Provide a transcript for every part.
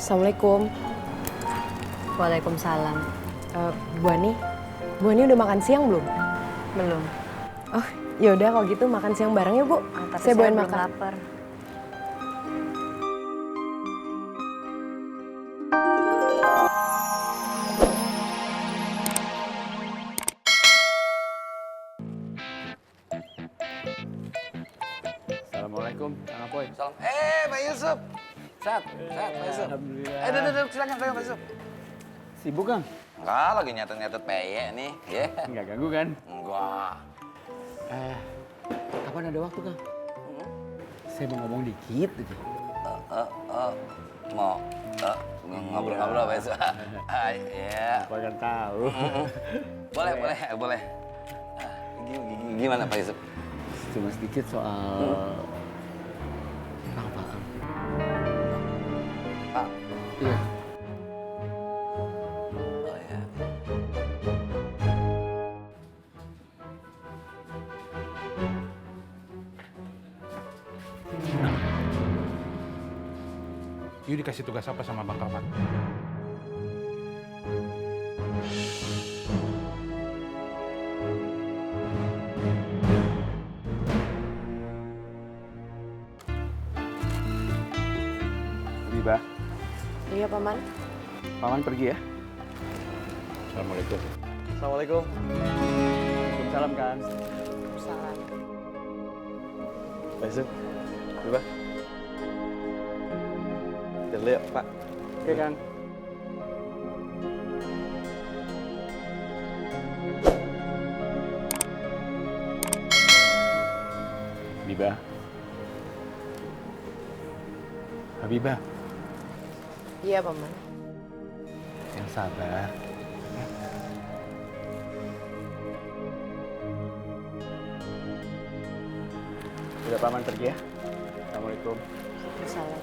Assalamualaikum. Waalaikumsalam. Bu Ani udah makan siang belum? Belum. Oh, yaudah kalau gitu makan siang bareng ya, Bu. Tapi Saya bawain belum makan. lapar. Assalamualaikum, Kang Apoy. Salam. Pak Yusuf. Sehat, Pak Yusuf. Alhamdulillah. Duduk, silakan, Pak Yusuf. Sibuk, Kang? Enggak, lagi nyatet-nyatet PY nih, ya. Enggak ganggu kan? Enggak. Kapan ada waktu, Kang? Saya mau ngomong dikit aja. Mau ngobrol-ngobrol, Pak Yusuf. Iya. Apa kan tahu. Boleh. Gimana, Pak Yusuf? Cuma sedikit soal Kang Faang. Pak. Iya. Oh, ya. You dikasih tugas apa sama Bang Kaman? Habibah, Iya, Paman. Paman pergi ya. Assalamualaikum. Assalamualaikum. Waalaikumsalam, Kang. Salam. Pak Yusuf, Habibah. Dulu ya, Pak. Oke, Kang. Habibah. Habibah, Iya, Paman. yang sabar. Udah Paman pergi ya. Assalamualaikum. Salam.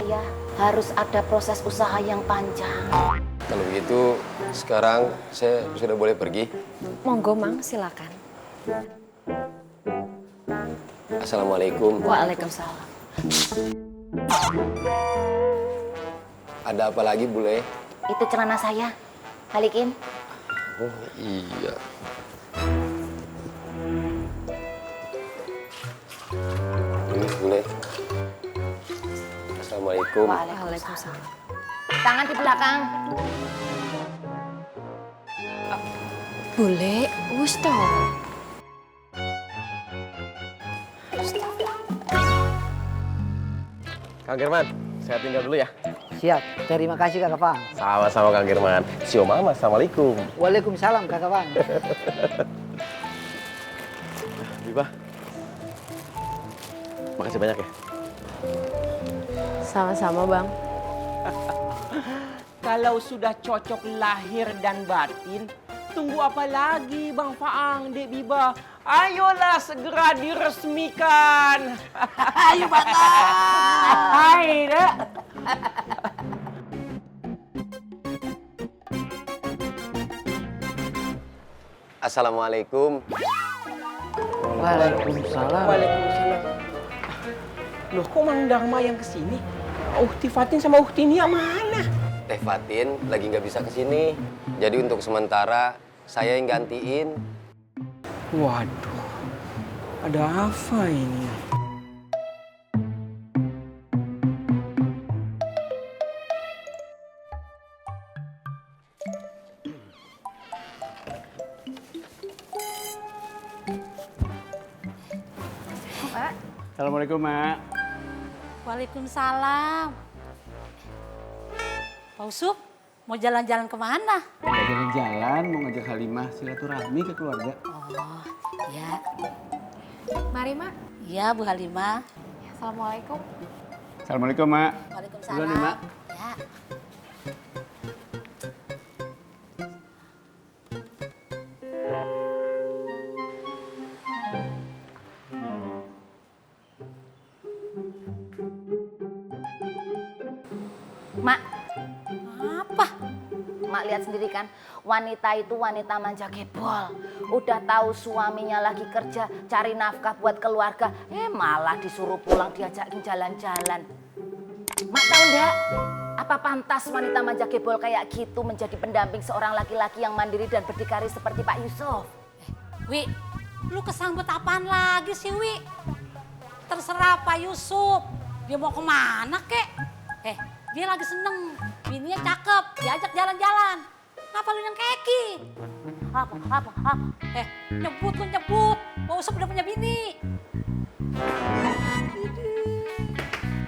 Ya, harus ada proses usaha yang panjang. Kalau begitu, sekarang saya sudah boleh pergi. Monggo, Mang, silakan. Assalamualaikum. Waalaikumsalam. Ada apa lagi, Bule? Itu celana saya. Balikin. Oh iya. Ini, Bule. Assalamualaikum. Waalaikumsalam. Tangan di belakang. Boleh, Ustaz. Kang Girman, saya tinggal dulu ya. Siap, terima kasih Kakak Fang. Sama-sama Kang Girman. Sio Mama, Assalamualaikum. Waalaikumsalam Kakak Fang. Bibah. Makasih banyak ya. Sama-sama, Bang. Kalau sudah cocok lahir dan batin, tunggu apa lagi Bang Faang, Dek Biba? Ayolah segera diresmikan. Ayo Batak. Hai, Dek. Assalamualaikum. Waalaikumsalam. Waalaikumsalam. Loh, kok Mang Dharma yang kesini? Uhti Fatin sama Uhti Nia mana? Teh Fatin lagi nggak bisa kesini. Jadi untuk sementara saya yang gantiin. Waduh, ada apa ini? Assalamualaikum, Mak. Waalaikumsalam. Pak Usup, mau jalan-jalan kemana? Mau jalan-jalan, mau ngajak Halimah silaturahmi ke keluarga. Oh, ya. Mari, Mak. Iya, Bu Halimah. Assalamualaikum. Assalamualaikum, Mak. Waalaikumsalam. Duluan ya, Mak. Ya. Mak, Apa? Mak lihat sendiri kan, wanita itu wanita manja gebol. Udah tahu suaminya lagi kerja, cari nafkah buat keluarga, malah disuruh pulang diajakin jalan-jalan. Mak tahu enggak? Apa pantas wanita manja gebol kayak gitu menjadi pendamping seorang laki-laki yang mandiri dan berdikari seperti Pak Yusuf? Wi, lu kesambet apaan lagi sih, Wi? Terserah Pak Yusuf, dia mau kemana kek? Dia lagi seneng, bininya cakep, diajak jalan-jalan. Ngapa lu yang keki? Apa? Nyebut lu nyebut, Pak Yusuf udah punya bini.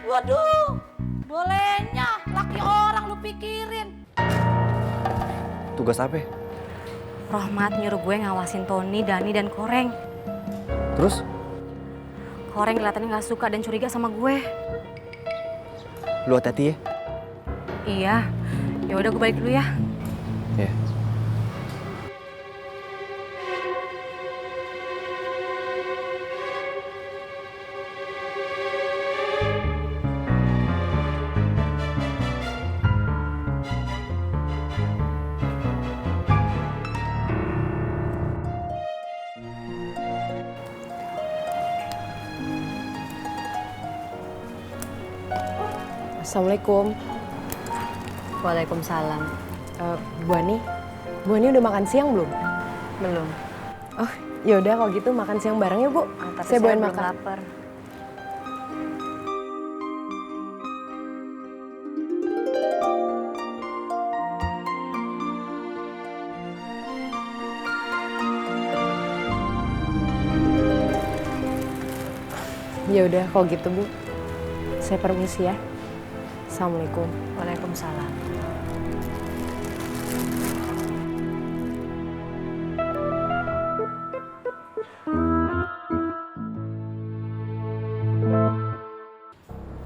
Waduh, bolehnya laki orang lu pikirin. Tugas apa? Rohmat nyuruh gue ngawasin Tony, Dani, dan Koreng. Terus? Koreng kelihatannya nggak suka dan curiga sama gue. Lu hati-hati ya? Iya, ya udah gue balik dulu ya. Iya. Assalamualaikum. Waalaikumsalam. Bu Ani udah makan siang belum? Belum. Oh, yaudah kalau gitu makan siang bareng ya, Bu. Tapi Saya bawain belum makan. lapar. Ya udah kalau gitu, Bu. Saya permisi ya. Assalamualaikum. Waalaikumsalam.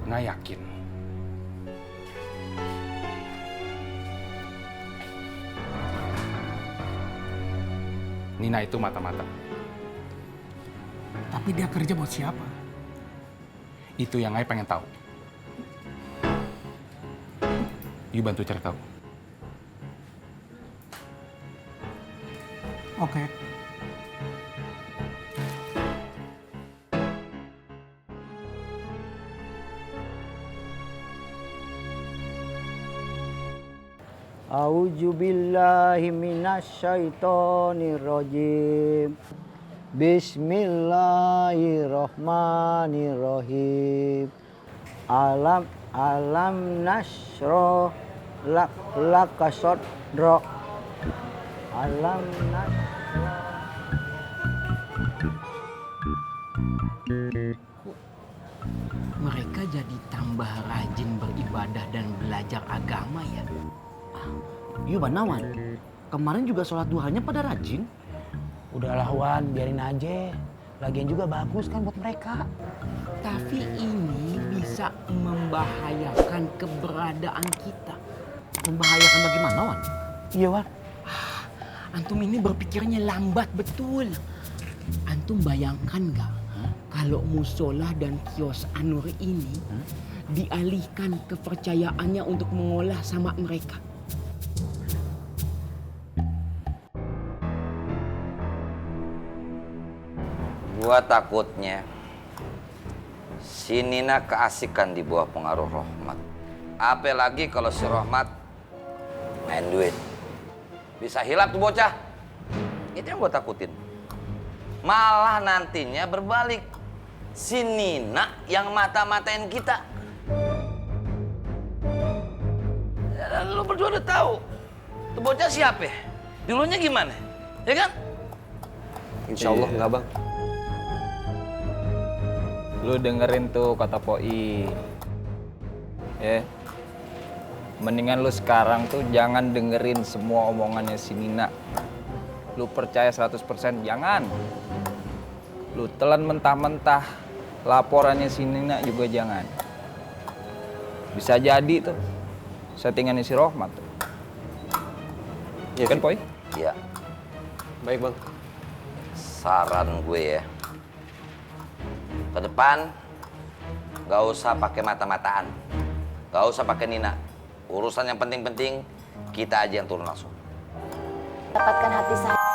Nggak yakin. Nina itu mata-mata. Tapi dia kerja buat siapa? Itu yang Ai pengen tahu. You bantu cari tahu. Oke. A'udzu billahi minasyaitonir rajim. Bismillahirrahmanirrahim. Alam nasro laka sodro. Alam nasro. Mereka jadi tambah rajin beribadah dan belajar agama ya. Iya Banawan, kemarin juga sholat duhanya pada rajin. Udahlah Wan, biarin aja. Lagian juga bagus kan buat mereka. Tapi ini bisa membahayakan keberadaan kita. Membahayakan bagaimana Wan? Iya Wan. Antum ini berpikirnya lambat betul. Antum bayangkan nggak kalau musola dan kios Anur ini dialihkan kepercayaannya untuk mengolah sama mereka. Gua takutnya si Nina keasikan di bawah pengaruh Rohmat. Apalagi kalau si Rohmat main duit. Bisa hilap tuh bocah. Itu yang gua takutin. Malah nantinya berbalik. Si Nina yang mata-matain kita. Lu berdua udah tahu. Tuh bocah siapa? Dulunya gimana? Ya kan? Insya Allah enggak bang. Lu dengerin tuh kata Poi. Mendingan lu sekarang tuh jangan dengerin semua omongannya si Nina. Lu percaya 100% jangan. Lu telan mentah-mentah laporannya si Nina juga jangan. Bisa jadi tuh settingannya si Rohmat tuh. Iya Kan Poi? Iya. Baik bang. Saran gue ya. Ke depan gak usah pakai mata-mataan, gak usah pakai Nina. Urusan yang penting-penting kita aja yang turun langsung. Dapatkan hati saya.